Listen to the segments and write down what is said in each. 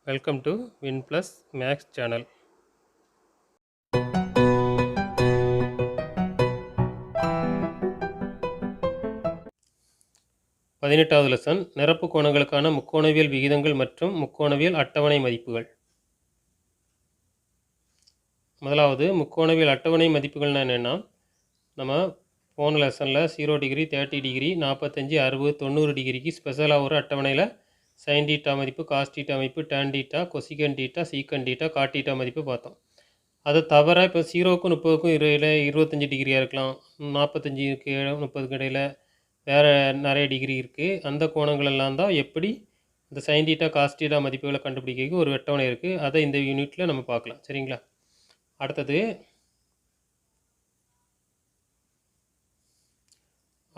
Welcome to WinPlus Max channel. 18வது lesson நிரப்பு கோணங்களுக்கான முக்கோணவியல் விகிதங்கள் மற்றும் முக்கோணவியல் அட்டவணை மதிப்புகள். முதலாவது முக்கோணவியல் அட்டவணை மதிப்புகள்னா என்னென்னா, நம்ம போன லெசனில் 0 டிகிரி 30 டிகிரி 45 60 90 டிகிரிக்கு ஸ்பெஷலாக ஒரு அட்டவணையில் சைன் டீட்டா மதிப்பு, காஸ் டீட்டா மதிப்பு, டேன் டீட்டா, கொசிகன் டீட்டா, சீக்கன் டீட்டா, காட் டீட்டா மதிப்பு பார்த்தோம். அது தவிர இப்போ 0க்கும் 30க்கும் இடையில் 25 டிகிரியாக இருக்கலாம், 45க்கு 30க்கு இடையில் வேறு நிறைய டிகிரி இருக்குது. அந்த கோணங்கள் எல்லாம் தான் எப்படி இந்த சைன் டீட்டா காஸ் டீட்டா மதிப்புகளை கண்டுபிடிக்கிறதுக்கு ஒரு அட்டவணை இருக்குது. அதை இந்த யூனிட்டில் நம்ம பார்க்கலாம். சரிங்களா?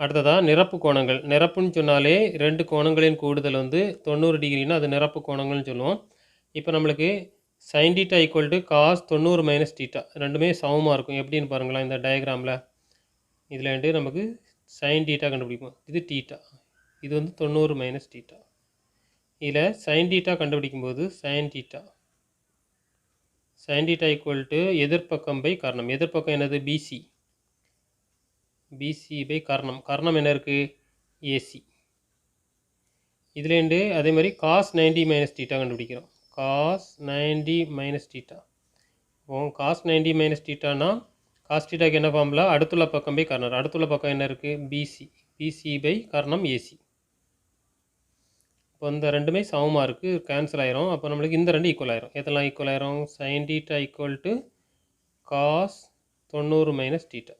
அடுத்ததாக நிரப்பு கோணங்கள். நிரப்புன்னு சொன்னாலே ரெண்டு கோணங்களின் கூடுதல் 90 டிகிரினா அது நிரப்பு கோணங்கள்னு சொல்லுவோம். இப்போ நம்மளுக்கு sine theta equal to cos 90 minus theta ரெண்டுமே சமமாக இருக்கும். எப்படின்னு பாருங்களா, இந்த டயக்ராமில் இதில் நமக்கு சைன் டீட்டா கண்டுபிடிப்போம். இது டீட்டா, இது 90 மைனஸ் டீட்டா. இதில் சைன் டீட்டா கண்டுபிடிக்கும்போது சைன் டீட்டா ஈக்குவல் டு எதிர்ப்பக்கம் பை கர்ணம். எதிர்ப்பக்கம் என்னது? பிசி பை கர்ணம் என்ன இருக்குது? ஏசி. இதுலேருந்து அதே மாதிரி காஸ் 90 மைனஸ் டீட்டா கண்டுபிடிக்கிறோம். Cos 90 minus theta. Cos 90 minus டீட்டானா காஸ் டீட்டாக்கு என்ன ஃபார்முலா? அடுத்துள்ள பக்கம் பை கர்ணம். அடுத்துள்ள பக்கம் என்ன இருக்குது? பிசி பை கர்ணம் ஏசி. இப்போ இந்த ரெண்டுமே சமமாக இருக்குது, கேன்சல் ஆயிரும். அப்போ நம்மளுக்கு இந்த ரெண்டு ஈக்குவல் ஆயிரும். எதெல்லாம் ஈக்குவல் ஆயிரும்? Sine theta equal to cos 90 minus theta.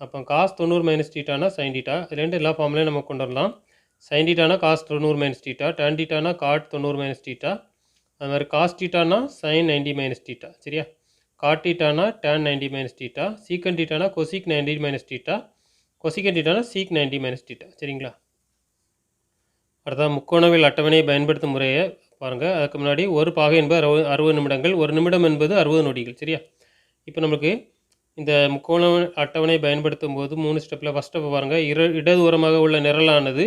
அப்போ காஸ் 90 மைனஸ் டீட்டானா சைன் டீட்டா. இதுலேருந்து எல்லா ஃபார்முலையும் நம்ம கொண்டு வரலாம். சைன் டீட்டானா காஸ் 90 மைனஸ் டீட்டா, டேன் டீட்டானா காட் 90 மைனஸ் டீட்டா, அது மாதிரி காஸ் டீட்டானா சைன் 90 மைனஸ் டீட்டா. சரியா? காட் டீட்டானா டேன் 90 மைனஸ் டீட்டா, சீக்கன் டீட்டானா கொசிக் 90 மைனஸ் டீட்டா, கொசிகன் டீட்டானா சீக் 90 மைனஸ் டீட்டா. சரிங்களா? அடுத்தது முக்கோணவியல் அட்டவணையை பயன்படுத்தும் முறையை பாருங்கள். அதுக்கு முன்னாடி ஒரு பாகை என்பது 60 நிமிடங்கள், ஒரு நிமிடம் என்பது 60 நொடிகள். சரியா? இப்போ நமக்கு இந்த முக்கோண அட்டவணை பயன்படுத்தும் போது 3 ஸ்டெப்பில் ஃபஸ்ட் ஸ்டெப் பாருங்கள். இடதுபுறமாக உள்ள நிரலானது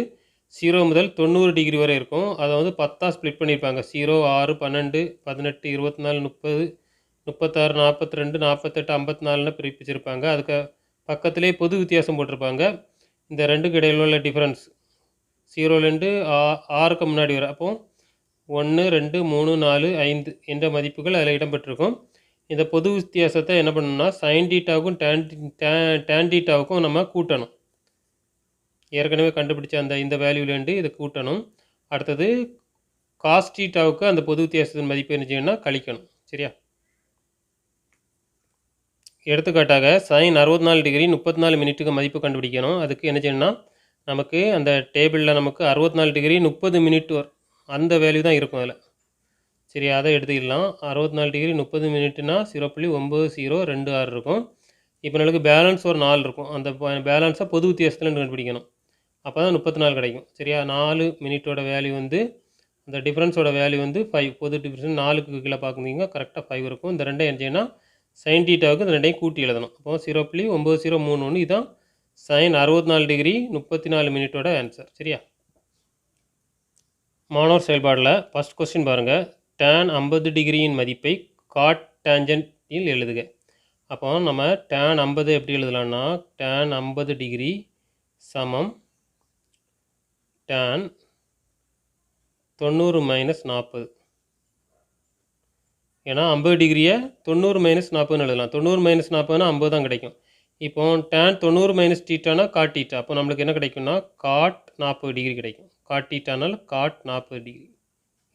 0 முதல் 90 டிகிரி வரை இருக்கும். அதை 10ஆக ஸ்ப்ளிட் பண்ணியிருப்பாங்க. 0 6 12 18 24 30 36 42 48 54ன்னு பிரிப்பிச்சிருப்பாங்க. அதுக்கு பக்கத்திலே பொது வித்தியாசம் போட்டிருப்பாங்க. இந்த ரெண்டுக்கு இடையில் உள்ள டிஃப்ரென்ஸ் 0லேருந்து 6க்கு முன்னாடி வரை. அப்போது 1 2 3 4 5 என்ற மதிப்புகள் அதில் இடம்பெற்றிருக்கும். இந்த பொது வித்தியாசத்தை என்ன பண்ணணும்னா சைன் டீட்டாவுக்கும் டேன் டீட்டாவுக்கும் நம்ம கூட்டணும். ஏற்கனவே கண்டுபிடிச்ச இந்த வேல்யூலேருந்து இதை கூட்டணும். அடுத்தது காஸ் டீட்டாவுக்கு அந்த பொது வித்தியாசத்தின் மதிப்பு என்ன செய்யணும்னா கழிக்கணும். சரியா? எடுத்துக்காட்டாக சைன் 64 டிகிரி 34 மினிட்டுக்கு மதிப்பு கண்டுபிடிக்கணும். அதுக்கு என்ன செய்யணும்னா நமக்கு அந்த டேபிளில் நமக்கு 64 டிகிரி 30 மினிட் அந்த வேல்யூ தான் இருக்கும் அதில். சரி, அதை எடுத்துக்கலாம். 64 டிகிரி 30 மினிட்னா 0.9026 இருக்கும். இப்போ நம்மளுக்கு பேலன்ஸ் ஒரு 4 இருக்கும். அந்த பேலன்ஸை பொது வித்தியாசத்தில் கண்டுபிடிக்கணும். அப்போ தான் 34 கிடைக்கும். சரியா? 4 மினிட்டோட வேல்யூ அந்த டிஃப்ரென்ஸோட வேல்யூ 5. பொது டிஃப்ரென்ஸ் 4க்கு கீழே பார்க்குறீங்க, கரெக்டாக 5 இருக்கும். இந்த ரெண்டையும் என்ன செய்யணும்? சைன் டீட்டாவுக்கு இந்த ரெண்டையும் கூட்டி எழுதணும். அப்போ 0.9031 இதுதான் சைன் 64 டிகிரி 34 மினிட்டோட ஆன்சர். சரியா? மாணவர் செயல்பாடில் ஃபஸ்ட் கொஸ்டின் பாருங்கள். டேன் 50 டிகிரியின் மதிப்பை காட் டேஞ்சன்ட்டில் எழுதுக. அப்போ நம்ம டேன் 50 எப்படி எழுதலாம்னா டேன் 50 டிகிரி சமம் டேன் 90 மைனஸ் 40. ஏன்னா 50 டிகிரியை 90 மைனஸ் 40ன்னு எழுதலாம். 90 மைனஸ் 40னா 50 தான் கிடைக்கும். இப்போ டேன் 90 மைனஸ் டீட்டானா காட் டீட்டா. அப்போ நம்மளுக்கு என்ன கிடைக்கும்னா காட் 40 டிகிரி கிடைக்கும். காட் டீட்டானால் காட் 40 டிகிரி.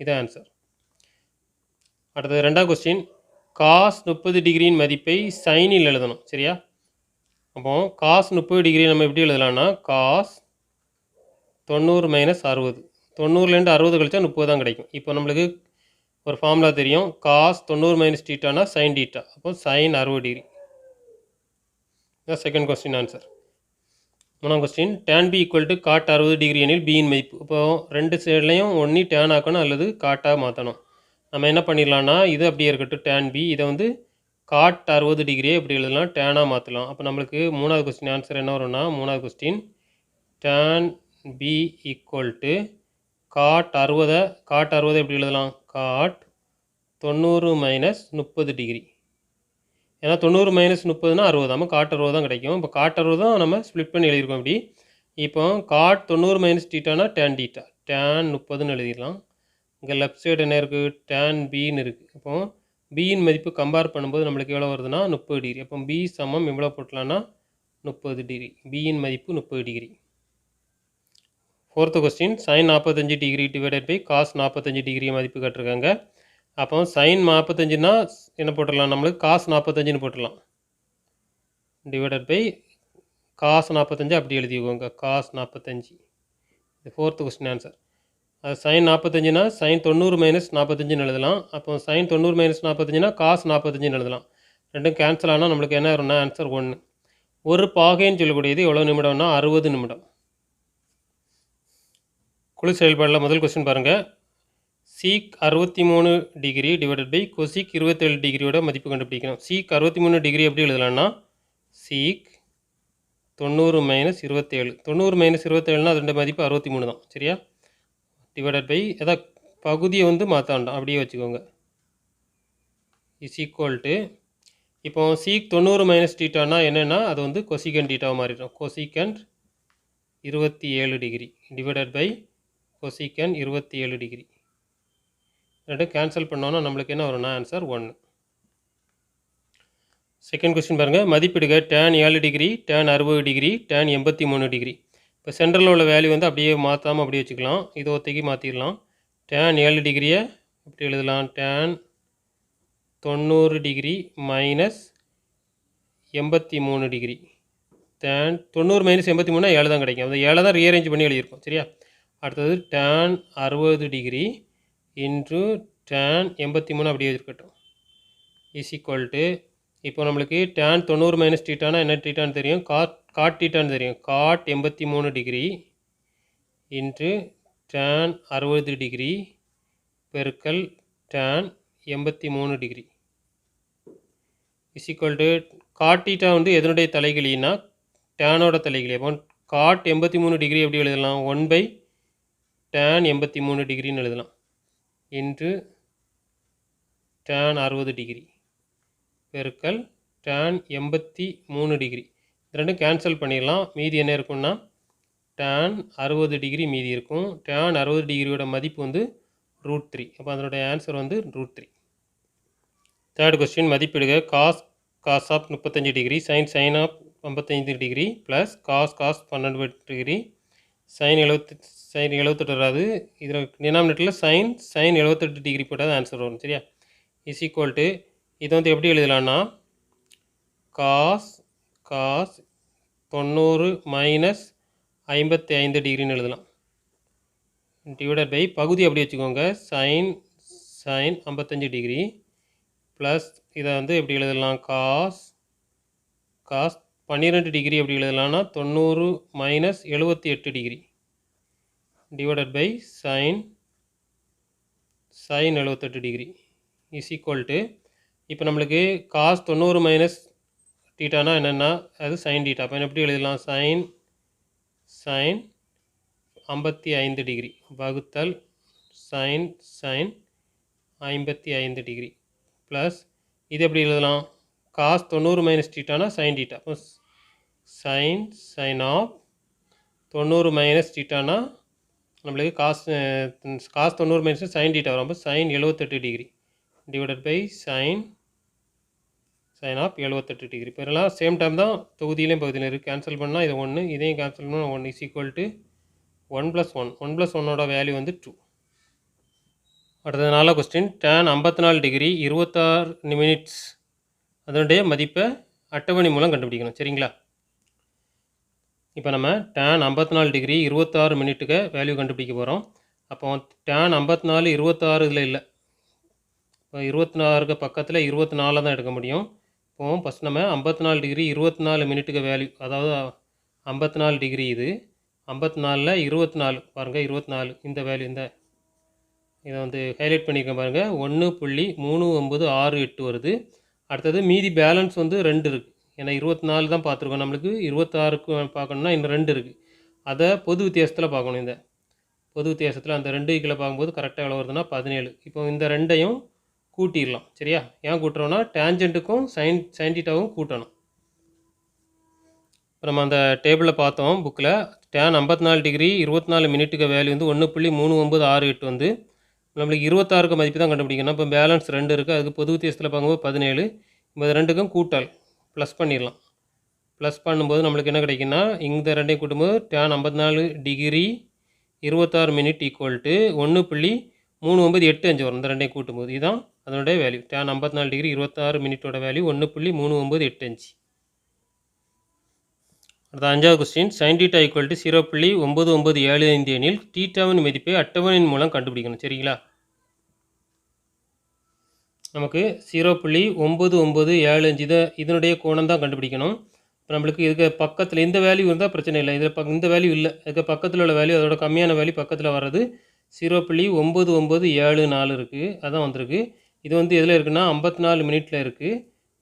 இதான் ஆன்சர். அடுத்தது ரெண்டாவது கொஸ்டின். காஸ் 30 டிகிரியின் மதிப்பை சைனில் எழுதணும். சரியா? அப்போ காஸ் 30 டிகிரி நம்ம எப்படி எழுதலாம்னா காஸ் 90 மைனஸ் 60. 90லேருந்து 60 கழிச்சா 30 தான் கிடைக்கும். இப்போ நம்மளுக்கு ஒரு ஃபார்முலா தெரியும். காஸ் 90 மைனஸ் டீட்டானா சைன் டீட்டா. அப்போ சைன் 60 டிகிரி. இதான் செகண்ட் கொஸ்டின் ஆன்சர். மூணாம் question. Tan B equal to cot 60 degree எனில் பியின் மதிப்பு. இப்போது ரெண்டு சைட்லையும் ஒன்று டேன் ஆக்கணும் அல்லது காட்டாக மாற்றணும். நம்ம என்ன பண்ணிடலாம்னா இது அப்படியே இருக்கட்டும் டேன் பி. இதை காட் 60 டிகிரியே எப்படி எழுதலாம்? டேனாக மாற்றலாம். அப்போ நம்மளுக்கு மூணாவது கொஸ்டின் ஆன்சர் என்ன வரும்னா மூணாவது question tan B equal to cot 60 எப்படி எழுதலாம்? Cot 90 minus 30 degree. ஏன்னா 90 மைனஸ் 30னா 60, நம்ம காட் 60 தான் கிடைக்கும். இப்போ காட் 60 தான் நம்ம ஸ்ப்ளிட் பண்ணி எழுதியிருக்கோம். இப்படி இப்போ காட் 90 மைனஸ் டீட்டானா டேன் டீட்டா, டேன் 30ன்னு எழுதிடலாம். இங்கே லெஃப்ட் சைடு என்ன இருக்குது, டேன் பின்னு இருக்குது. இப்போ பியின் மதிப்பு கம்பேர் பண்ணும்போது நம்மளுக்கு எவ்வளோ வருதுன்னா 30 டிகிரி. அப்போ பி சமம் எவ்வளோ போட்டலான்னா 30 டிகிரி. பியின் மதிப்பு 30 degree. 4th question, sine 45 degree divided by cos 45 degree மதிப்பு கட்டிருக்காங்க. அப்போ சைன் 45னா என்ன போட்டுடலாம், நம்மளுக்கு காஸ் 45ன்னு போட்டுடலாம். டிவைடட் பை காஸ் 45 அப்படி எழுதிக்கோங்க, காஸ் 45. இது 4th கொஸ்டின் ஆன்சர். அது சைன் 45னா சைன் 90 மைனஸ் 45ன்னு எழுதலாம். அப்போ சைன் 90 மைனஸ் 45னா காஸ் 45ன்னு எழுதலாம். ரெண்டும் கேன்சல் ஆனால் நம்மளுக்கு என்ன வரும்னா ஆன்சர் 1. ஒரு பாகைன்னு சொல்லக்கூடியது எவ்வளோ நிமிடம்னா 60 நிமிடம். குழு செயல்பாடில் முதல் கொஸ்டின் பாருங்கள். Sec 63 degree divided by cosec 27 டிகிரியோட மதிப்பு கண்டுபிடிக்கணும். சீக் 63 டிகிரி எப்படி எழுதலாம்னா சீக் 90 மைனஸ் 27. 90 மைனஸ் 27னா அதோட மதிப்பு 63 தான். சரியா? டிவைடட் பை எதாவது பகுதியை வந்து மாற்றாண்டாம், அப்படியே வச்சுக்கோங்க. இஸ் ஈக்குவல் டு, இப்போ சீக் 90 மைனஸ் டீட்டானா என்னென்னா அது வந்து கொசிகன் டீட்டாவை மாறிடும். Cosecant 27 degree divided by cosecant 27 degree. ரெண்டும் கேன்சல் பண்ணோன்னா நம்மளுக்கு என்ன வரும்னா ஆன்சர் 1. செகண்ட் கொஸ்டின் பாருங்கள். மதிப்பிடுக tan 7 degree, tan 60 degree, tan 83 degree. இப்போ சென்டரில் உள்ள வேல்யூ வந்து அப்படியே மாற்றாமல் அப்படியே வச்சுக்கலாம். இது ஒத்தைக்கு மாற்றிடலாம். டேன் 7 டிகிரியை எப்படி எழுதலாம், tan 90 degree minus 83 degree. Tan 90 minus 83னா 7 தான் கிடைக்கும். அந்த 7 தான் ரீஅரேஞ்ச் பண்ணி எழுதியிருக்கோம். சரியா? அடுத்தது டேன் 60 டிகிரி இன்ட்ரு டேன் 83 அப்படியே இருக்கட்டும். இஸ் ஈக்குவல் டு, இப்போ நம்மளுக்கு டேன் 90 மைனஸ் டீட்டானா என்ன டீட்டான்னு தெரியும், காட் டீட்டான்னு தெரியும். Cot 83 degree into tan 60 degree பெருக்கல் tan 83 degree is equal to, cot theta வந்து எதனுடைய தலைகிழின்னா டேனோட தலைகிழி. அப்போ காட் 83 டிகிரி எப்படி எழுதலாம், 1 பை டேன் 83 டிகிரின்னு எழுதலாம் இன்ட்ரு டேன் 60 டிகிரி பெருக்கல் டேன் 83 டிகிரி. இது ரெண்டும் கேன்சல் பண்ணிடலாம். மீதி என்ன இருக்குன்னா டேன் 60 டிகிரி மீதி இருக்கும். டேன் 60 டிகிரியோட மதிப்பு வந்து √3. அப்போ அதனுடைய ஆன்சர் வந்து √3. தேர்ட் கொஸ்டின், மதிப்பிடுக cos of 35 degree sine of 55 degree plus cos 12 degree sine 78 வராது. இதில் டினாமினேட்டரில் சைன் 78 டிகிரி போட்டால் தான் ஆன்சர் வரும். சரியா? இஸ் ஈக்குவல் டு, இதை வந்து எப்படி எழுதலான்னா காஸ் 90 மைனஸ் 55 டிகிரின்னு எழுதலாம். டிவைடட் பை பகுதி அப்படி வச்சுக்கோங்க, சைன் 55 டிகிரி ப்ளஸ் இதை வந்து எப்படி எழுதலாம், காஸ் 12 டிகிரி எப்படி எழுதலாம்னா 90 minus 78 degree divided by sine 78 degree is equal to, இப்போ நம்மளுக்கு காஸ் 90 மைனஸ் டீட்டானா என்னென்னா அது சைன் டீட்டா. அப்போ எப்படி எழுதலாம், சைன் 55 டிகிரி வகுத்தல் சைன் 55 டிகிரி ப்ளஸ் இது எப்படி எழுதலாம், காஸ் 90 மைனஸ் டீட்டானா சைன் டீட்டா. அப்போ சைன் ஆஃப் 90 மைனஸ் டீட்டானா நம்மளுக்கு காஸ் 90 மைனஸ் சைன் டீட்டா வரும். அப்போ sine 78 degree divided by sine of 78 degree. இப்போ எல்லாம் சேம் டைம் தான் தொகுதியிலையும் பகுதியிலும் இருக்குது. கேன்சல் பண்ணால் இது 1, இதையும் கேன்சல் பண்ணால் 1 இஸ் ஈக்குவல் டு 1 + 1. 1 + 1ஓட வேல்யூ வந்து 2. அடுத்தது 4 கொஸ்டின், டேன் 54 டிகிரி 26 மினிட்ஸ் அதனுடைய மதிப்பை அட்டவணை மூலம் கண்டுபிடிக்கணும். சரிங்களா? இப்போ நம்ம டேன் 54 டிகிரி 26 மினிட்டுக்கு வேல்யூ கண்டுபிடிக்க போகிறோம். அப்போ டேன் 54 26 இதில் இல்லை. இப்போ 26க்கு பக்கத்தில் 24 தான் எடுக்க முடியும். இப்போ ஃபஸ்ட் நம்ம 54 டிகிரி 24 மினிட்டுக்கு வேல்யூ, அதாவது 54 டிகிரி இது 54ல் 24 பாருங்கள், 24 இந்த வேல்யூ, இதை வந்து ஹைலைட் பண்ணியிருக்கேன் பாருங்கள், 1.3968 வருது. அடுத்தது மீதி பேலன்ஸ் வந்து 2 இருக்குது. ஏன்னா 24 தான் பார்த்துருக்கோம், நம்மளுக்கு 26க்கு பார்க்கணுன்னா இன்னும் 2 இருக்குது. அதை பொது வித்தியாசத்தில் பார்க்கணும். இந்த பொது வித்தியாசத்தில் அந்த ரெண்டு ஈக்குவலை பார்க்கும்போது கரெக்டாக எவ்வளோ வருதுன்னா 17. இப்போ இந்த ரெண்டையும் கூட்டிடலாம். சரியா? ஏன் கூட்டுறோன்னா டேஞ்சென்ட்டுக்கும் சைன் தீட்டாவும் கூட்டணும். இப்போ நம்ம அந்த டேபிளில் பார்த்தோம் புக்கில் tan 54 டிகிரி 24 மினிட்டுக்கு வேல்யூ வந்து 1.3968 வந்து நம்மளுக்கு 26க்கு மதிப்பு தான் கண்டுபிடிக்கணும். இப்போ பேலன்ஸ் 2 இருக்குது, அதுக்கு பொது வித்தியாசத்தில் பார்க்கும்போது 17. இப்போ இது ரெண்டுக்கும் கூட்டல் ப்ளஸ் பண்ணிடலாம். ப்ளஸ் பண்ணும்போது நம்மளுக்கு என்ன கிடைக்குன்னா இந்த ரெண்டையும் கூட்டும்போது tan 54 degree 26 minute equal to 1.3985 வரும். இந்த ரெண்டையும் கூட்டும்போது இதுதான் அதனுடைய வேல்யூ. tan 54 டிகிரி 26 மினிட்டோட வேல்யூ 1.3985. அடுத்த 5வது கொஸ்டின் sin θ ஈக்குவல் டு 0.9975 எனில் தீட்டாவின் மதிப்பை அட்டவணையின் மூலம் கண்டுபிடிக்கணும். சரிங்களா? நமக்கு 0.9975 இதனுடைய கோணம் தான் கண்டுபிடிக்கணும். இப்போ நம்மளுக்கு இதுக்கு பக்கத்தில் இந்த வேல்யூ இருந்தால் பிரச்சனை இல்லை. இதில் இந்த வேல்யூ இல்லை, இதுக்கு பக்கத்தில் உள்ள வேல்யூ அதோட கம்மியான வேல்யூ பக்கத்தில் வர்றது 0.9974 இருக்குது, அதான் வந்திருக்கு. இது வந்து எதில் இருக்குன்னா 54 மினிட்டில் இருக்குது.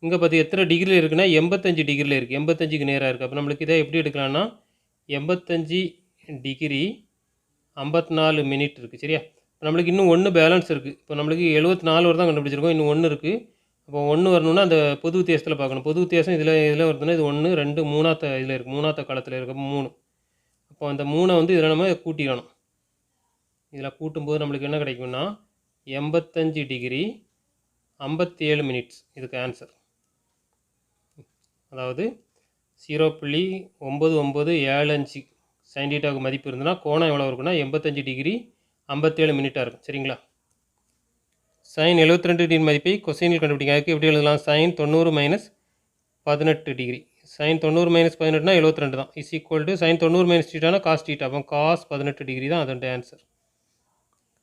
இங்கே பார்த்து எத்தனை டிகிரியில் இருக்குன்னா 85 டிகிரியில் இருக்குது, 85க்கு நேராக இருக்குது. அப்போ நம்மளுக்கு இதை எப்படி எடுக்கலாம்னா 85 டிகிரி 54 மினிட் இருக்குது. சரியா? இப்போ நம்மளுக்கு இன்னும் 1 பேலன்ஸ் இருக்குது. இப்போ நம்மளுக்கு 74 வரை தான் கண்டுபிடிச்சிருக்கோம், இன்னும் 1 இருக்குது. அப்போ 1 வரணும்னா அந்த பொது வித்தியாசத்தில் பார்க்கணும். பொது வித்தியாசம் இதில் வருதுன்னா இது 1 2 3ஆவது இதில் இருக்குது, 3ஆவது காலத்தில் இருக்குது, 3. அப்போ அந்த 3 வந்து இதில் நம்ம கூட்டிக்கணும். இதில் கூட்டும்போது நம்மளுக்கு என்ன கிடைக்கும்னா 85 டிகிரி 57 மினிட்ஸ் இதுக்கு ஆன்சர். அதாவது 0.9975 sin θவுக்கு மதிப்பு இருந்ததுன்னா கோணம் எவ்வளோ இருக்குன்னா 85 டிகிரி 57 மினிட்டாக இருக்கும். சரிங்களா? sin 72 டிகிரி மதிப்பை கொசைனில் கண்டுபிடிங்க. அதுக்கு எப்படி எழுதலாம்? sin 90 - 18 degree. sin 90 - 18னா 72 தான். Is equal to sin 90 - θனா cos θ. அப்போ cos 18 டிகிரி தான் அதோட ஆன்சர்.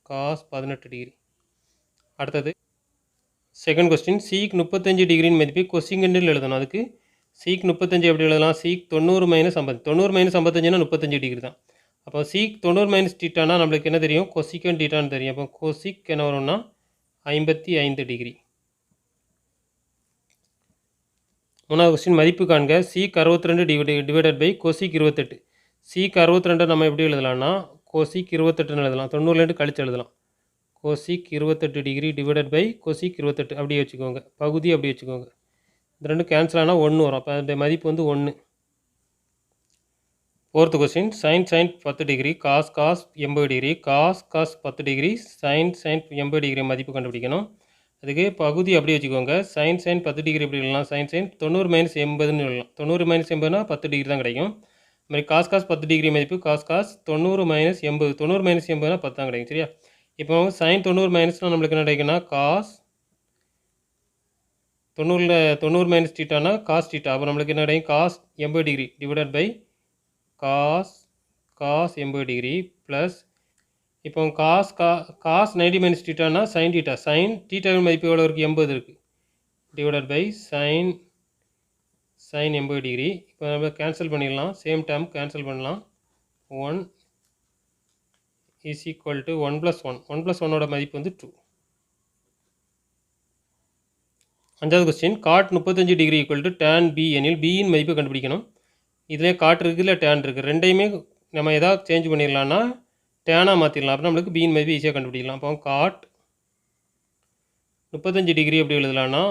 cos 18 degree. அடுத்தது செகண்ட் கொஸ்டின் சீக் 35 டிகிரியின் மதிப்பை கொசிகண்டில் எழுதணும். அதுக்கு சீக் 35 எப்படி எழுதலாம்? சீக் 90 - 50. 90 - 55னா 35 டிகிரி தான். அப்போ சீக் 90 - θனா நம்மளுக்கு என்ன தெரியும்? கொசிகன் θன்னு தெரியும். அப்போ கொசிக் என்ன வரும்னா 55 டிகிரி. மூணாவது கொஸ்டின் மதிப்பு காண்க. Sec 62 divided by cosec 28. Sec 62 நம்ம எப்படி எழுதலாம்னா கொசிக் 28ன்னு எழுதலாம். 90லேருந்து கழிச்சு எழுதலாம். Cosec 28 degree divided by cosec 28 அப்படியே வச்சுக்கோங்க, பகுதி அப்படி வச்சுக்கோங்க. இந்த ரெண்டு கேன்சல் ஆனால் 1 வரும். அப்போ அதோடைய மதிப்பு வந்து 1. Fourth question sin 10 degree cos 80 degree cos 10 degree sin 80 degree மதிப்பு கண்டுபிடிக்கணும். அதுக்கு பகுதி அப்படி வச்சுக்கோங்க. sin 10 டிகிரி எப்படி எழுதலாம்? sin 90 - 80ன்னு எழுதலாம். 90 - 80னா 10 டிகிரி தான் கிடைக்கும். அது மாதிரி காஸ் 10 டிகிரி மதிப்பு காஸ் 90 - 80. 90 - 80னா 10 தான் கிடைக்கும். சரியா? இப்போ sin 90 மைனஸ்னால் நம்மளுக்கு என்ன கிடைக்குன்னா காஸ் 90 - θனா காஸ் θ. அப்போ நம்மளுக்கு என்ன கிடைக்கும்? Cos 80 degree divided by cos 80 degree plus இப்போ காஸ் 90 - θனா சைன் θ. சைன் θவின் மதிப்பு எவ்வளோ இருக்குது? 80 இருக்குது. Divided by sine 80 degree. இப்போ நம்ம கேன்சல் பண்ணிடலாம், சேம் டேர்ம் கேன்சல் பண்ணலாம். 1 இஸ் ஈக்குவல் டு 1 + 1. 1 + 1ஓட மதிப்பு வந்து 2. அஞ்சாவது question cot 35 degree equal to tan b எனில் பியின் மதிப்பு கண்டுபிடிக்கணும். இதிலே காட் இருக்குது, இல்லை டேன் இருக்குது. ரெண்டையுமே நம்ம எதாவது சேஞ்ச் பண்ணிடலாம்னா டேனாக மாற்றிடலாம். அப்புறம் நம்மளுக்கு பியின் மதிப்பு ஈஸியாக கண்டுபிடிக்கலாம். அப்போ காட் 35 டிகிரி எப்படி எழுதலாம்னா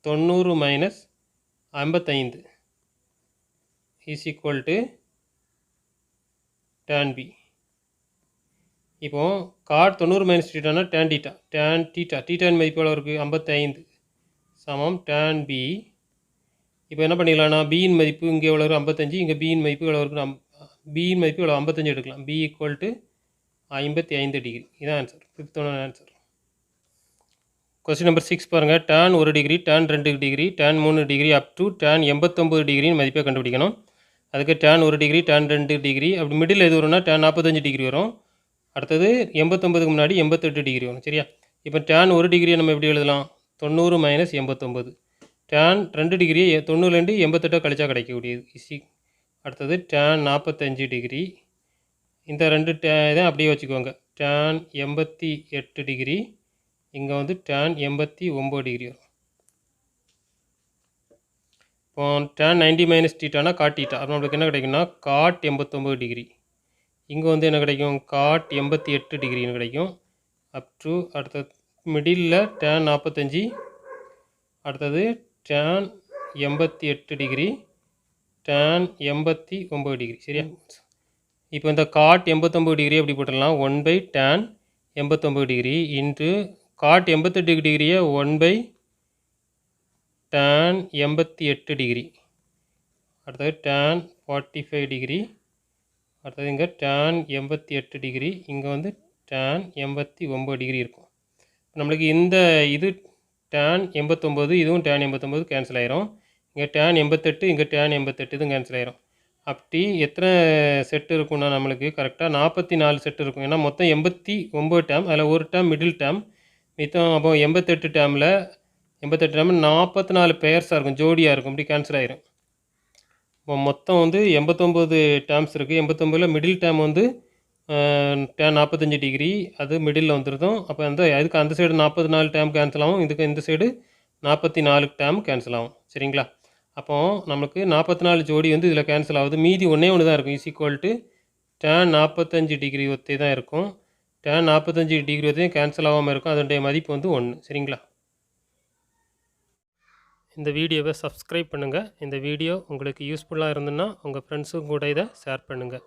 90 - 55 is equal to tan b. இப்போ காட் 90 - θனா tan θ. θவின் மதிப்பு எவ்வளோ இருக்குது? 55 சமம் tan b. இப்போ என்ன பண்ணிடலாம்னா பியின் மதிப்பு இங்கே எவ்வளோ இருக்குது? 55. இங்கே பியின் மதிப்பு எவ்வளோ இருக்குது? பியின் மதிப்பு எவ்வளோ? 55 எடுக்கலாம். b equal to 55 degree. இதான் answer. 5th answer. Question number 6 பாருங்கள். tan 1 degree tan 2 degree tan 3 degree up to tan 89 டிகிரின்னு மதிப்பை கண்டுபிடிக்கணும். அதுக்கு tan 1 டிகிரி tan 2 டிகிரி அப்படி மிடில் எது வரும்னா tan 45 டிகிரி வரும். அடுத்தது 89க்கு முன்னாடி 88 டிகிரி வரும். சரியா? இப்போ tan 1 டிகிரியை நம்ம எப்படி எழுதலாம்? 90 - 89. tan 2 டிகிரி 90லேருந்து 88 கழிச்சா கிடைக்கக்கூடியது ஈஸி. அடுத்தது tan 45 டிகிரி. இந்த ரெண்டு இதை அப்படியே வச்சுக்கோங்க. tan 88 டிகிரி இங்கே வந்து tan 89 டிகிரி வரும். இப்போ tan 90 - θனா காட் θ. அப்போ நம்மளுக்கு என்ன கிடைக்குன்னா காட் 89 டிகிரி இங்கே வந்து என்ன கிடைக்கும், காட் 88 டிகிரின்னு கிடைக்கும். அப் டு அடுத்தது மிடில் டேன் 45, அடுத்தது டேன் 88 டிகிரி, டேன் 89 டிகிரி. சரியா? இப்போ இந்த காட் 89 டிகிரி எப்படி போட்டுடலாம், 1 டேன் 89 டிகிரி இன்ட்டு காட் 88 டிகிரியை 1 டேன் 88 டிகிரி, அடுத்தது டேன் 45 டிகிரி, அடுத்தது இங்கே டேன் 88 டிகிரி, இங்கே வந்து டேன் 89 டிகிரி இருக்கும். நம்மளுக்கு இந்த இது டேன் 89, இதுவும் டேன் 89 கேன்சல் ஆயிரும். இங்கே டேன் 88, இங்கே டேன் 88 இதுவும் கேன்சல் ஆயிரும். அப்படி எத்தனை செட்டு இருக்குன்னா நம்மளுக்கு கரெக்டாக 44 செட்டு இருக்கும். ஏன்னா மொத்தம் 89 டேம், அதில் ஒரு டேம் மிடில் டேம், மித்தம் அப்போ 88 டேமில் 44 பேர்ஸாக இருக்கும், ஜோடியாக இருக்கும். இப்படி கேன்சல் ஆயிரும். இப்போ மொத்தம் வந்து 89 டேர்ம்ஸ் இருக்குது. 89ல் மிடில் டேம் வந்து டேன் 45 டிகிரி, அது மிடில் வந்துருக்கும். அப்போ அதுக்கு அந்த சைடு 44 டேம் கேன்சல் ஆகும், இதுக்கு இந்த சைடு 44 டேம் கேன்சல் ஆகும். சரிங்களா? அப்போ நமக்கு 44 ஜோடி வந்து இதில் கேன்சல் ஆகுது. மீதி ஒன்றே ஒன்று தான் இருக்கும். Is equal to tan 45 degree ஒத்தே தான் இருக்கும். டேன் 45 டிகிரி ஒத்தையும் கேன்சல் ஆகாமல் இருக்கும். அதனுடைய மதிப்பு வந்து 1. சரிங்களா? இந்த வீடியோவை சப்ஸ்கிரைப் பண்ணுங்கள். இந்த வீடியோ உங்களுக்கு யூஸ்ஃபுல்லாக இருந்ததுன்னா உங்கள் ஃப்ரெண்ட்ஸும் கூட இதை ஷேர் பண்ணுங்கள்.